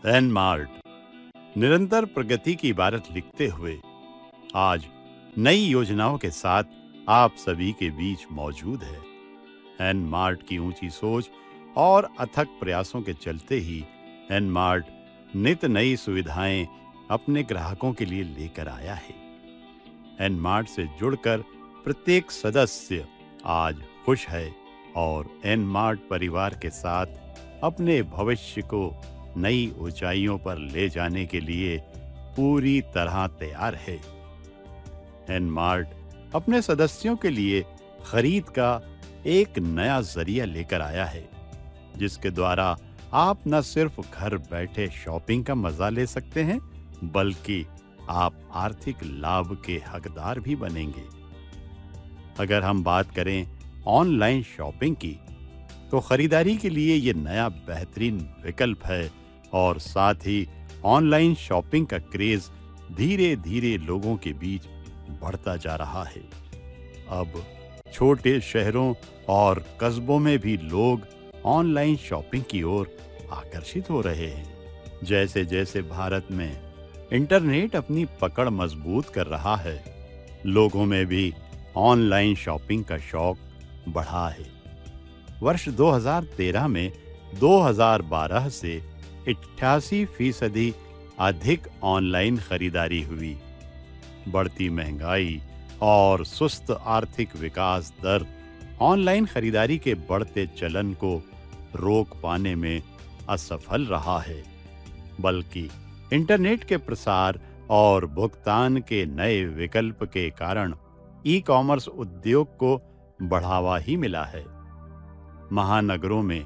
N mart निरंतर प्रगति की इबारत लिखते हुए आज नई योजनाओं के साथ आप सभी के बीच मौजूद है। एन मार्ट की ऊंची सोच और अथक प्रयासों के चलते ही एन मार्ट नित नई सुविधाएं अपने ग्राहकों के लिए लेकर आया है। एन मार्ट से जुड़कर प्रत्येक सदस्य आज खुश है और एन मार्ट परिवार के साथ अपने भविष्य को नई ऊंचाइयों पर ले जाने के लिए पूरी तरह तैयार है। एन मार्ट अपने सदस्यों के लिए खरीद का एक नया जरिया लेकर आया है, जिसके द्वारा आप न सिर्फ घर बैठे शॉपिंग का मजा ले सकते हैं, बल्कि आप आर्थिक लाभ के हकदार भी बनेंगे। अगर हम बात करें ऑनलाइन शॉपिंग की, तो खरीदारी के लिए ये नया बेहतरीन विकल्प है और साथ ही ऑनलाइन शॉपिंग का क्रेज धीरे धीरे लोगों के बीच बढ़ता जा रहा है। अब छोटे शहरों और कस्बों में भी लोग ऑनलाइन शॉपिंग की ओर आकर्षित हो रहे हैं। जैसे जैसे भारत में इंटरनेट अपनी पकड़ मजबूत कर रहा है, लोगों में भी ऑनलाइन शॉपिंग का शौक बढ़ा है। वर्ष 2013 में 2012 से 88% अधिक ऑनलाइन खरीदारी हुई। बढ़ती महंगाई और सुस्त आर्थिक विकास दर ऑनलाइन खरीदारी के बढ़ते चलन को रोक पाने में असफल रहा है, बल्कि इंटरनेट के प्रसार और भुगतान के नए विकल्प के कारण ई कॉमर्स उद्योग को बढ़ावा ही मिला है। महानगरों में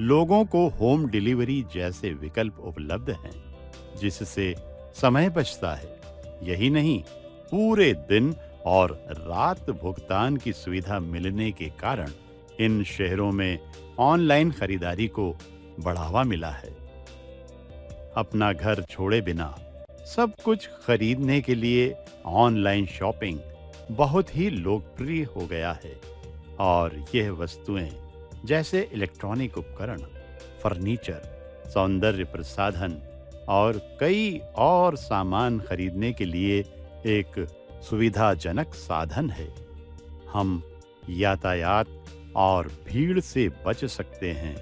लोगों को होम डिलीवरी जैसे विकल्प उपलब्ध हैं, जिससे समय बचता है। यही नहीं, पूरे दिन और रात भुगतान की सुविधा मिलने के कारण इन शहरों में ऑनलाइन खरीदारी को बढ़ावा मिला है। अपना घर छोड़े बिना सब कुछ खरीदने के लिए ऑनलाइन शॉपिंग बहुत ही लोकप्रिय हो गया है और यह वस्तुएं जैसे इलेक्ट्रॉनिक उपकरण, फर्नीचर, सौंदर्य प्रसाधन और कई और सामान खरीदने के लिए एक सुविधाजनक साधन है। हम यातायात और भीड़ से बच सकते हैं।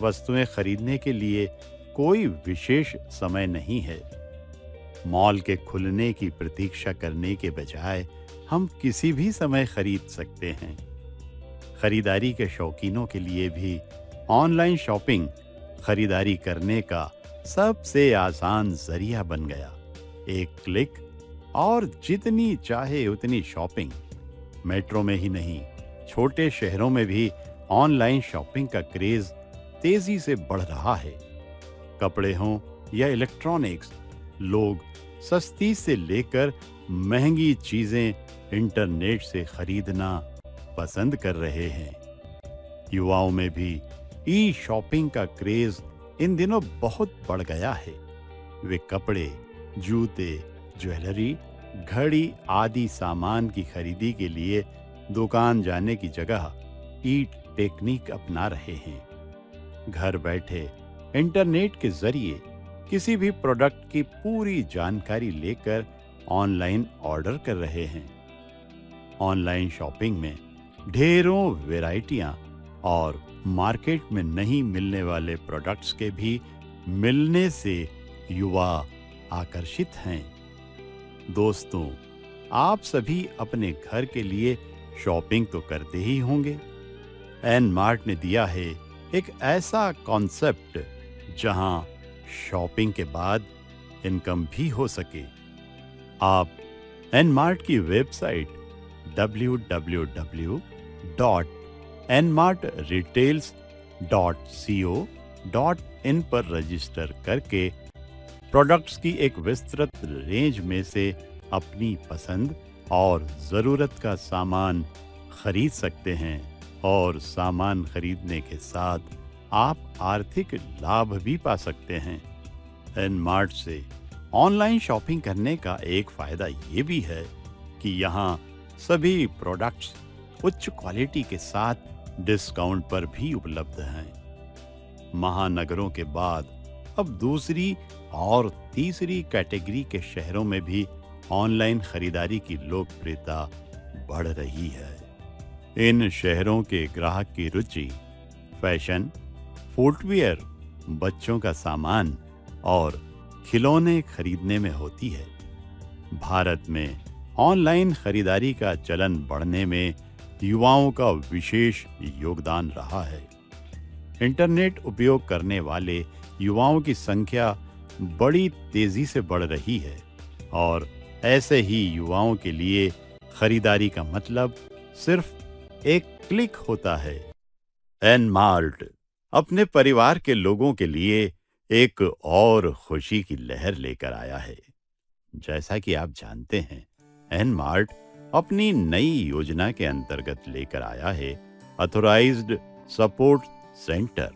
वस्तुएं खरीदने के लिए कोई विशेष समय नहीं है। मॉल के खुलने की प्रतीक्षा करने के बजाय हम किसी भी समय खरीद सकते हैं। खरीदारी के शौकीनों के लिए भी ऑनलाइन शॉपिंग खरीदारी करने का सबसे आसान जरिया बन गया। एक क्लिक और जितनी चाहे उतनी शॉपिंग। मेट्रो में ही नहीं, छोटे शहरों में भी ऑनलाइन शॉपिंग का क्रेज तेजी से बढ़ रहा है। कपड़े हों या इलेक्ट्रॉनिक्स, लोग सस्ती से लेकर महंगी चीजें इंटरनेट से खरीदना पसंद कर रहे हैं। युवाओं में भी ई शॉपिंग का क्रेज इन दिनों बहुत बढ़ गया है। वे कपड़े, जूते, ज्वेलरी, घड़ी आदि सामान की खरीदी के लिए दुकान जाने की जगह ई टेक्निक अपना रहे हैं। घर बैठे इंटरनेट के जरिए किसी भी प्रोडक्ट की पूरी जानकारी लेकर ऑनलाइन ऑर्डर कर रहे हैं। ऑनलाइन शॉपिंग में ढेरों वैरायटियां और मार्केट में नहीं मिलने वाले प्रोडक्ट्स के भी मिलने से युवा आकर्षित हैं। दोस्तों, आप सभी अपने घर के लिए शॉपिंग तो करते ही होंगे। एन मार्ट ने दिया है एक ऐसा कॉन्सेप्ट जहां शॉपिंग के बाद इनकम भी हो सके। आप एन मार्ट की वेबसाइट www.nmartretails.co.in पर रजिस्टर करके प्रोडक्ट्स की एक विस्तृत रेंज में से अपनी पसंद और ज़रूरत का सामान खरीद सकते हैं और सामान खरीदने के साथ आप आर्थिक लाभ भी पा सकते हैं। एन मार्ट से ऑनलाइन शॉपिंग करने का एक फायदा ये भी है कि यहाँ सभी प्रोडक्ट्स उच्च क्वालिटी के साथ डिस्काउंट पर भी उपलब्ध हैं। महानगरों के बाद अब दूसरी और तीसरी कैटेगरी के शहरों में भी ऑनलाइन खरीदारी की लोकप्रियता बढ़ रही है। इन शहरों के ग्राहक की रुचि फैशन, फुटवियर, बच्चों का सामान और खिलौने खरीदने में होती है। भारत में ऑनलाइन खरीदारी का चलन बढ़ने में युवाओं का विशेष योगदान रहा है। इंटरनेट उपयोग करने वाले युवाओं की संख्या बड़ी तेजी से बढ़ रही है और ऐसे ही युवाओं के लिए खरीदारी का मतलब सिर्फ एक क्लिक होता है। एन मार्ट अपने परिवार के लोगों के लिए एक और खुशी की लहर लेकर आया है। जैसा कि आप जानते हैं, एन मार्ट अपनी नई योजना के अंतर्गत लेकर आया है ऑथराइज्ड सपोर्ट सेंटर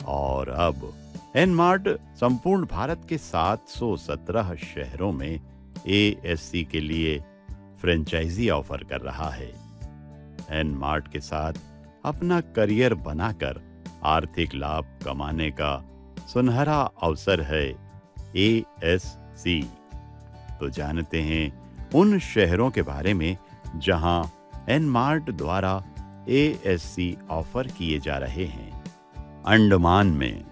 और अब एन मार्ट संपूर्ण भारत के 717 शहरों में एएससी के लिए फ्रेंचाइजी ऑफर कर रहा है। एन मार्ट के साथ अपना करियर बनाकर आर्थिक लाभ कमाने का सुनहरा अवसर है एएससी। तो जानते हैं उन शहरों के बारे में जहां एन मार्ट द्वारा एएससी ऑफर किए जा रहे हैं। अंडमान में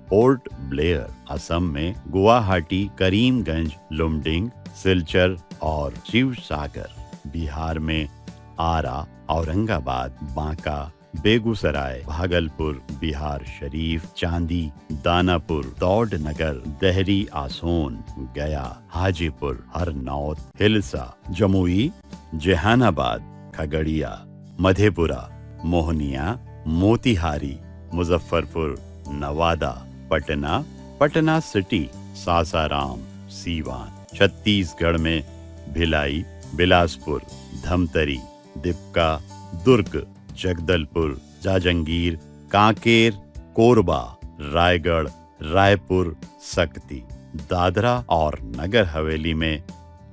पोर्ट ब्लेयर, असम में गुवाहाटी, करीमगंज, लुमडिंग, सिलचर और शिवसागर, बिहार में आरा, औरंगाबाद, बांका, बेगूसराय, भागलपुर, बिहार शरीफ, चांदी, दानापुर, दौड़नगर, देहरी, आसोन, गया, हाजीपुर, हरनौत, हिलसा, जमुई, जहानाबाद, खगड़िया, मधेपुरा, मोहनिया, मोतिहारी, मुजफ्फरपुर, नवादा, पटना, पटना सिटी, सासाराम, सीवान, छत्तीसगढ़ में भिलाई, बिलासपुर, धमतरी, दिपका, दुर्ग, जगदलपुर, जाजंगीर, कांकेर, कोरबा, रायगढ़, रायपुर, सकती, दादरा और नगर हवेली में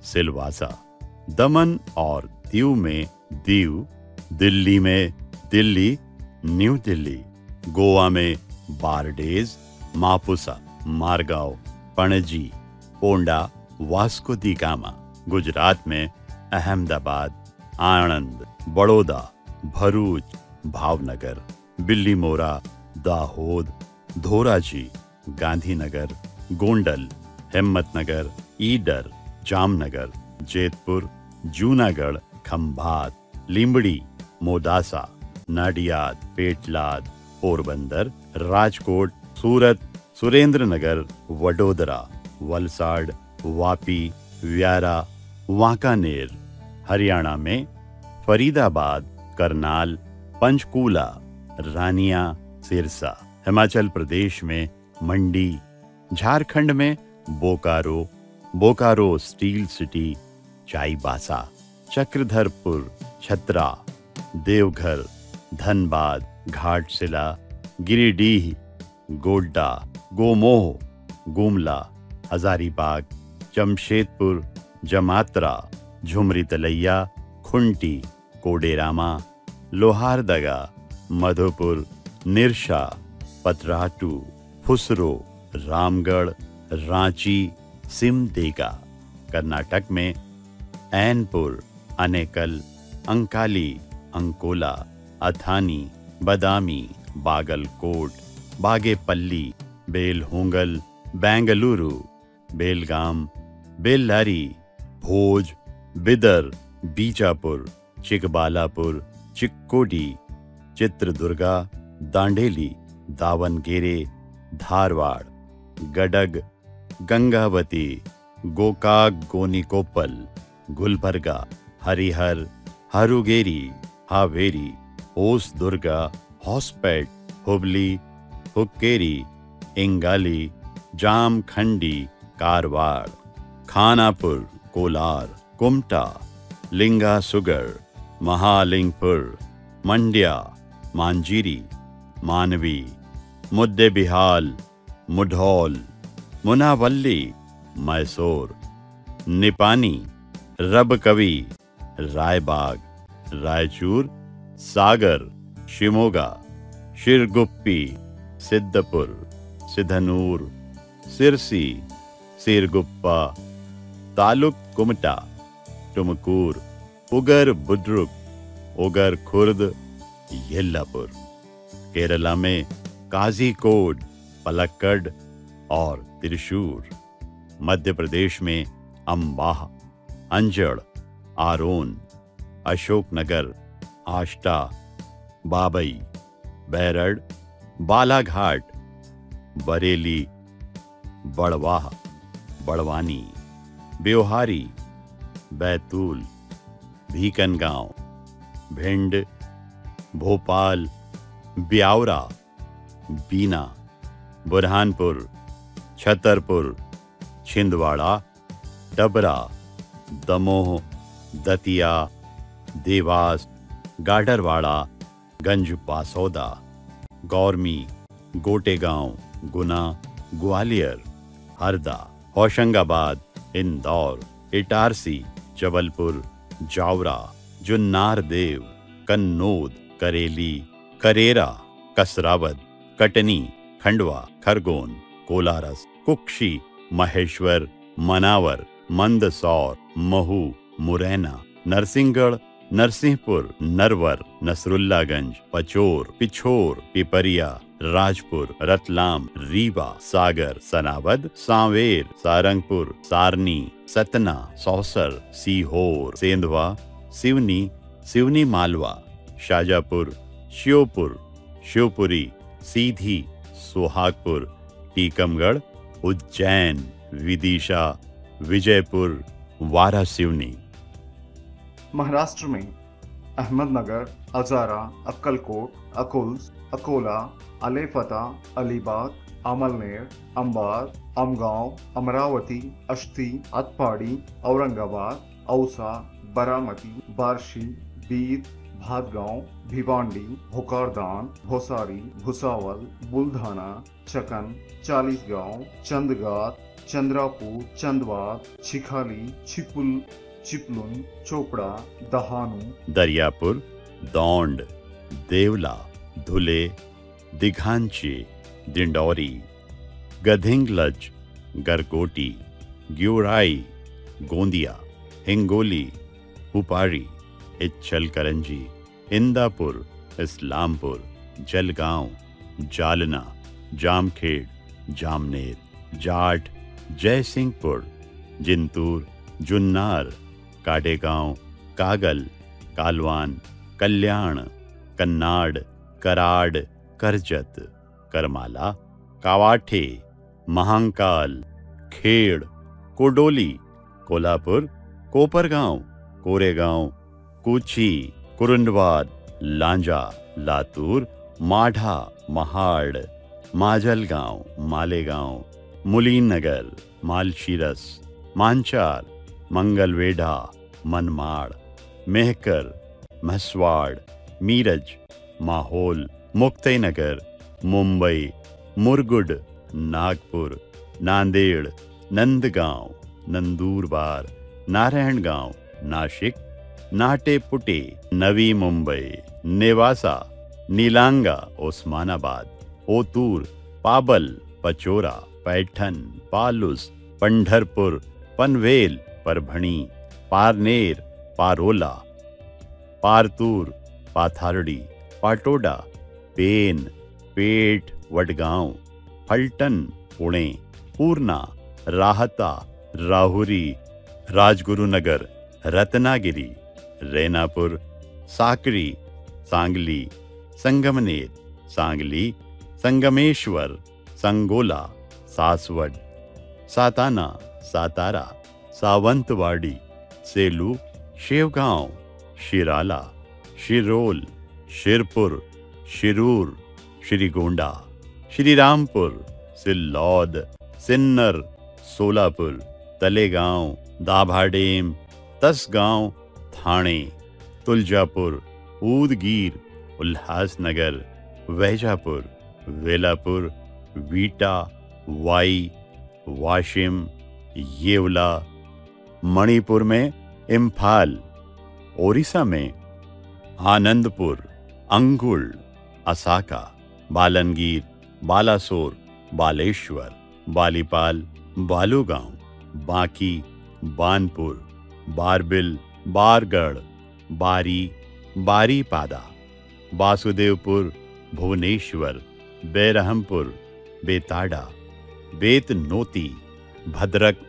सिलवासा, दमन और दीव में दीव, दिल्ली में दिल्ली, न्यू दिल्ली, गोवा में बारडेज, मापुसा, मारगांव, पणजी, पोंडा, वास्को दी गामा, गुजरात में अहमदाबाद, आणंद, बड़ौदा, भरूच, भावनगर, बिल्लीमोरा, दाहोद, धोराजी, गांधीनगर, गोंडल, हिम्मतनगर, ईडर, जामनगर, जेतपुर, जूनागढ़, खंभात, लिंबड़ी, मोदासा, नाडियाद, पेटलाद, पोरबंदर, राजकोट, सूरत, सुरेंद्रनगर, वडोदरा, वलसाड, वापी, व्यारा, वांकानेर, हरियाणा में फरीदाबाद, करनाल, पंचकूला, रानिया, सिरसा, हिमाचल प्रदेश में मंडी, झारखंड में बोकारो, बोकारो स्टील सिटी, चाईबासा, चक्रधरपुर, छतरा, देवघर, धनबाद, घाटशिला, गिरिडीह, गोड्डा, गोमोह, गुमला, हजारीबाग, जमशेदपुर, जमात्रा, झुमरी तलैया, खुंटी, कोडेरामा, लोहारदगा, मधुपुर, निरशा, पतराटू, फुसरो, रामगढ़, रांची, सिमदेगा। कर्नाटक में ऐनपुर, अनेकल, अंकाली, अंकोला, अथानी, बदामी, बागलकोट, बागेपल्ली, बेलहोंगल, बेंगलुरु, बेलगाम, बेल्लारी, भोज, बिदर, बीजापुर, चिकबालापुर, चिक्कोडी, चित्रदुर्गा, दांडेली, दावनगेरे, धारवाड़, गडग, गंगावती, गोकाक, गोनीकोपल, गुलबर्गा, हरिहर, हरुगेरी, हावेरी, होसदुर्गा, होसपेट, हुबली, हुक्केरी, इंगाली, जामखंडी, कारवाड़, खानापुर, कोलार, कुमटा, लिंगासुगर, महालिंगपुर, मंड्या, मांजीरी, मानवी, मुद्देबिहाल, मुढौल, मुनावल्ली, मैसूर, निपानी, रबकवी, रायबाग, रायचूर, सागर, शिमोगा, शिरगुप्पी, सिद्धपुर, सिद्धनूर, सिरसी, सिरगुप्पा, तालुक कुमटा, टुमकूर, उगर बुद्रुक, उगर खुर्द, येल्लापुर। केरला में काजीकोड, पलक्कड और त्रिशूर। मध्य प्रदेश में अंबाह, अंजड़, आरोन, अशोकनगर, आष्टा, बाबई, बैरड़, बालाघाट, बरेली, बड़वाह, बड़वानी, ब्योहारी, बैतूल, भीकनगांव, भिंड, भोपाल, ब्यावरा, बीना, बुरहानपुर, छतरपुर, छिंदवाड़ा, डबरा, दमोह, दतिया, देवास, गाडरवाड़ा, गंज-बासौदा, गौरमी, गोटेगांव, गुना, ग्वालियर, हरदा, होशंगाबाद, इंदौर, इटारसी, जबलपुर, जावरा, जुन्नार देव, कन्नौद, करेली, करेरा, कसरावद, कटनी, खंडवा, खरगोन, कोलारस, कुक्षी, महेश्वर, मनावर, मंदसौर, महू, मुरैना, नरसिंहगढ़, नरसिंहपुर, नरवर, नसरुल्लागंज, पचोर, पिछोर, पिपरिया, राजपुर, रतलाम, रीवा, सागर, सनावद, सांवेर, सारंगपुर, सारनी, सतना, सौसर, सीहोर, सेंधवा, सिवनी, सिवनी मालवा, शाजापुर, श्योपुर, शिवपुरी, सीधी, सुहागपुर, टीकमगढ़, उज्जैन, विदिशा, विजयपुर, वारासिवनी। महाराष्ट्र में अहमदनगर, अजारा, अक्कलकोट, अकुल्स, अकोला, अलेफता, अलीबाग, अमलनेर, अंबार, अमगांव, अमरावती, अश्ती, अतपाड़ी, औरंगाबाद, औसा, बारामती, बार्शी, बीद, भादगांव, भिवांडी, भोकारदान, भोसारी, भुसावल, बुल्धाना, चकन, चालीसगांव, चंदगात, चंद्रापुर, चंदवाद, छिखाली, छिपुल, चिपलुन, चोपड़ा, दहानू, दरियापुर, दौंड, देवला, धुले, दिघांची, दिंडौरी, गधिंगलज, गरकोटी, ग्योराई, गोंदिया, हिंगोली, हुपारी, इच्छल करंजी, इंदापुर, इस्लामपुर, जलगांव, जालना, जामखेड़, जामनेर, जाट, जयसिंहपुर, जिंतूर, जुन्नार, काडेगांव, कागल, कालवान, कल्याण, कन्नाड, कराड, करजत, करमाला, कावाठे, महांकाल, खेड़, कोडोली, कोल्हापुर, कोपरगांव, कोरेगांव, कूची, कुरुंडवाड, लांजा, लातूर, माढ़ा, महाड़, माजलगांव, मालेगांव, मुलीनगर, मालशीरस, मांचार, मंगलवेढा, मनमाड़, मेहकर, महसवाड़, मीरज, माहौल, मुक्तेनगर, मुंबई, मुरगुड, नागपुर, नांदेड़, नंदगांव, नंदूरबार, नारायणगांव, नाशिक, नाटेपुटे, नवी मुंबई, नेवासा, नीलांगा, ओस्मानाबाद, ओतूर, पाबल, पचोरा, पैठन, पालुस, पंढरपुर, पनवेल, परभणी, पारनेर, पारोला, पारतूर, पाथारडी, पाटोडा, पेन, पेठ, वडगांव, फलटन, पुणे, पूर्णा, राहता, राहुरी, राजगुरुनगर, रत्नागिरी, रेनापुर, साकरी, सांगली, संगमनेर, सांगली, संगमेश्वर, संगोला, सासवड, साताना, सातारा, सावंतवाड़ी, सेलू, शेवगांव, शिराला, शिरोल, शिरपुर, शिरूर, श्रीगोंडा, श्रीरामपुर, सिल्लौद, सिन्नर, सोलापुर, तलेगांव, दाभाडेम, तसगांव, थाने, तुलजापुर, ऊदगीर, उल्हासनगर, वैजापुर, वेलापुर, वीटा, वाई, वाशिम, येवला, मणिपुर में इम्फाल, ओडिशा में आनंदपुर, अंगुल, असाका, बालनगीर, बालासोर, बालेश्वर, बालीपाल, बालूगांव, बांकी, बानपुर, बारबिल, बारगढ़, बारी, बारीपादा, वासुदेवपुर, भुवनेश्वर, बेरहमपुर, बेताड़ा, बेतनोती, भद्रक,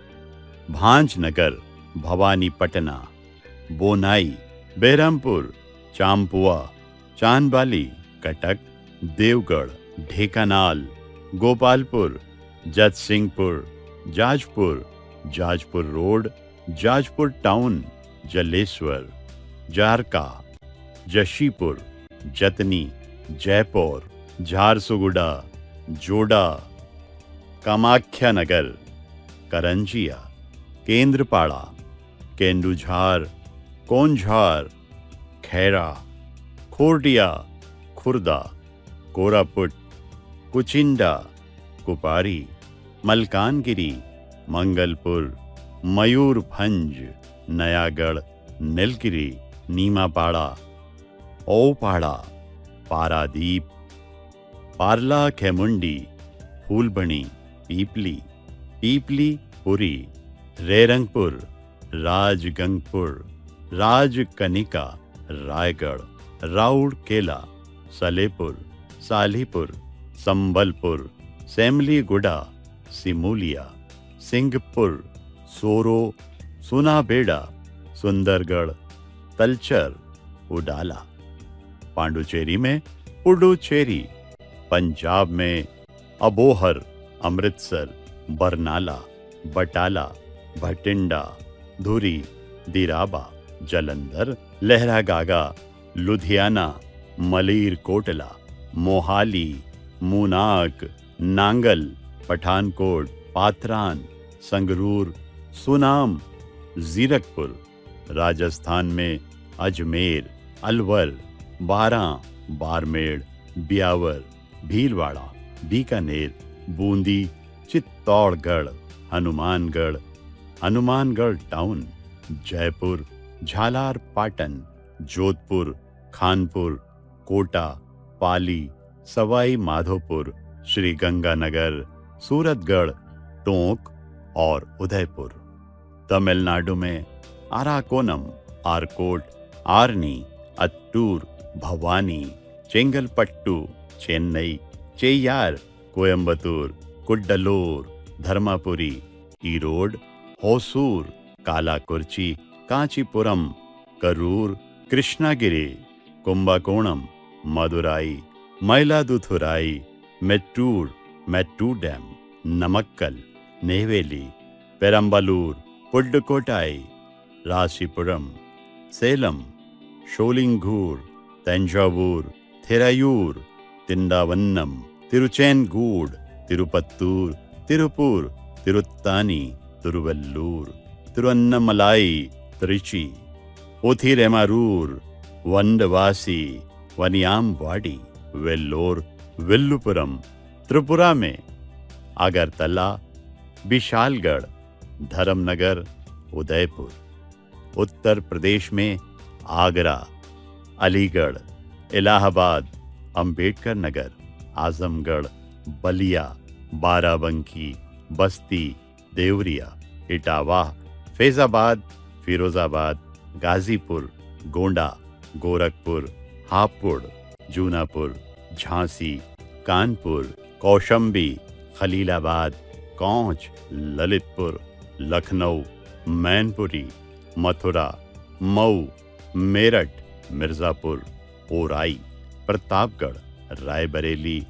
भांजनगर, भवानीपटना, बोनाई, बेरमपुर, चांपुआ, चांदबाली, कटक, देवगढ़, ढेकानाल, गोपालपुर, जतसिंहपुर, जाजपुर, जाजपुर रोड, जाजपुर टाउन, जलेश्वर, जारका, जशीपुर, जतनी, जयपुर, झारसुगुड़ा, जोड़ा, कामाख्या नगर, करंजिया, केंद्रपाड़ा, केंदुझार, कोंझार, खैरा, खोरडिया, खुर्दा, कोरापुट, कुचिंडा, कुपारी, मलकानगिरी, मंगलपुर, मयूरभंज, नयागढ़, नीलगिरी, नीमापाड़ा, ओपाड़ा, पारादीप, पारला खेमुंडी, फूलबणी, पीपली, पीपली पुरी, रेरंगपुर, राजगंगपुर, राजकनिका, रायगढ़, राउरकेला, सलेपुर, सालीपुर, संबलपुर, सेमलीगुड़ा, सिमूलिया, सिंहपुर, सोरो, सुनाबेड़ा, सुंदरगढ़, तलचर, उडाला, पांडुचेरी में पुडुचेरी, पंजाब में अबोहर, अमृतसर, बरनाला, बटाला, भटिंडा, धुरी, दिराबा, जलंधर, लहरागागा, लुधियाना, मलीरकोटला, मोहाली, मूनाक, नांगल, पठानकोट, पात्रान, संगरूर, सुनाम, जीरकपुर, राजस्थान में अजमेर, अलवर, बारां, बारमेड़, ब्यावर, भीलवाड़ा, बीकानेर, बूंदी, चित्तौड़गढ़, हनुमानगढ़, हनुमानगढ़ टाउन, जयपुर, झालार पाटन, जोधपुर, खानपुर, कोटा, पाली, सवाई माधोपुर, श्रीगंगानगर, सूरतगढ़, टोंक और उदयपुर। तमिलनाडु में आराकोनम, आरकोट, आर्नी, अत्तूर, भवानी, चेंगलपट्टू, चेन्नई, चेय्यार, कोयम्बतूर, कुड्डलोर, धर्मापुरी, ईरोड, होसूर, कालाकुर्ची, कांचीपुरम, करूर, कृष्णागिरी, कुंभकोणम, मदुराई, मयिलादुथुराई, मेट्टूर, मेट्टूडेम, नमक्कल, नेवेली, पेरम्बलूर, पुडुकोट्टाई, रासीपुरम, सेलम, शोलिंगूर, तंजावुर, थिरायूर, तिंडावन्नम, तिरुचेनगूड, तिरुपत्तूर, तिरुपुर, तिरुत्तानी, तिरुवल्लूर, तिरुवन्नमलाई, त्रिची, उथिरेमारूर, वंडवासी, वनियामवाड़ी, वेल्लोर, विल्लुपुरम, त्रिपुरा में अगरतला, विशालगढ़, धर्मनगर, उदयपुर, उत्तर प्रदेश में आगरा, अलीगढ़, इलाहाबाद, अंबेडकर नगर, आजमगढ़, बलिया, बाराबंकी, बस्ती, देवरिया, इटावा, फैजाबाद, फिरोजाबाद, गाजीपुर, गोंडा, गोरखपुर, हापुड़, जूनापुर, झांसी, कानपुर, कौशंबी, खलीलाबाद, कौंच, ललितपुर, लखनऊ, मैनपुरी, मथुरा, मऊ, मेरठ, मिर्जापुर, ओराई, प्रतापगढ़, रायबरेली,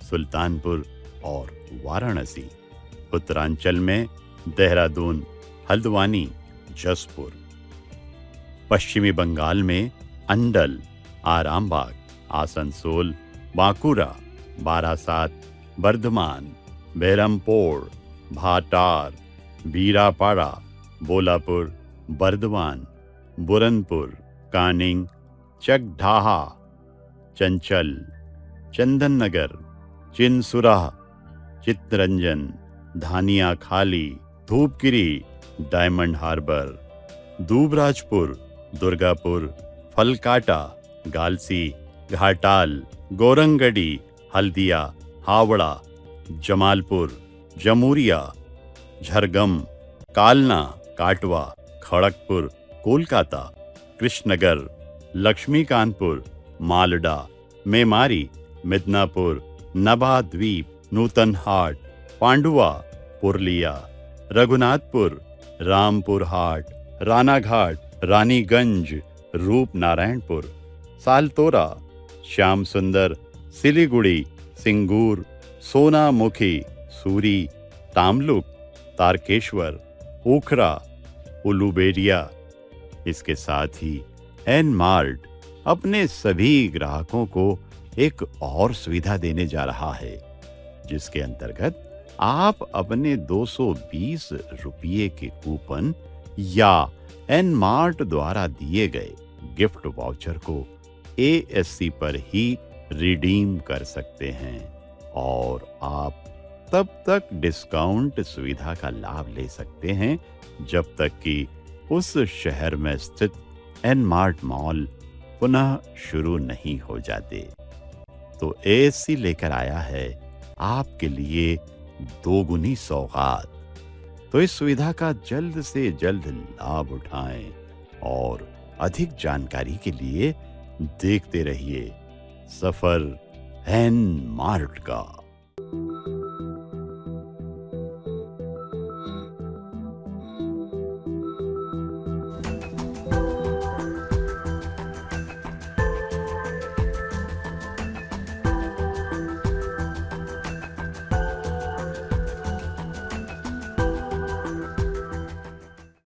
सुल्तानपुर और वाराणसी। उत्तरांचल में देहरादून, हल्द्वानी, जसपुर। पश्चिमी बंगाल में अंडल, आरामबाग, आसनसोल, बांकुरा, बारासात, बर्धमान, बेरमपुर, भाटार, बीरापाड़ा, बोलापुर, बर्दवान, बुरनपुर, कानिंग, चकढाहा, चंचल, चंदननगर, चिनसुरा, चित्तरंजन, धानिया खाली, धूपगिरी, डायमंड हार्बर, दूबराजपुर, दुर्गापुर, फलकाटा, गालसी, घाटाल, गोरंगडी, हल्दिया, हावड़ा, जमालपुर, जमूरिया, झरगम, कालना, काटवा, खड़गपुर, कोलकाता, कृष्णनगर, लक्ष्मीकानपुर, मालडा, मेमारी, मिदनापुर, नवाद्वीप, नूतन हाट, पांडुआ, पुरलिया, रघुनाथपुर, रामपुर हाट, रानाघाट, रानीगंज, रूपनारायणपुर, सालतोरा, श्याम सुंदर, सिलीगुड़ी, सिंगूर, सोनामुखी, सूरी, तामलुक, तारकेश्वर, ओखरा, उलुबेरिया। इसके साथ ही एन मार्ट अपने सभी ग्राहकों को एक और सुविधा देने जा रहा है, जिसके अंतर्गत आप अपने 220 रुपये के कूपन या एन मार्ट द्वारा दिए गए गिफ्ट वाउचर को एएससी पर ही रिडीम कर सकते हैं और आप तब तक डिस्काउंट सुविधा का लाभ ले सकते हैं जब तक कि उस शहर में स्थित एन मार्ट मॉल पुनः शुरू नहीं हो जाते। तो एएससी लेकर आया है आपके लिए दोगुनी सौगात। तो इस सुविधा का जल्द से जल्द लाभ उठाएं और अधिक जानकारी के लिए देखते रहिए सफर एन मार्ट का।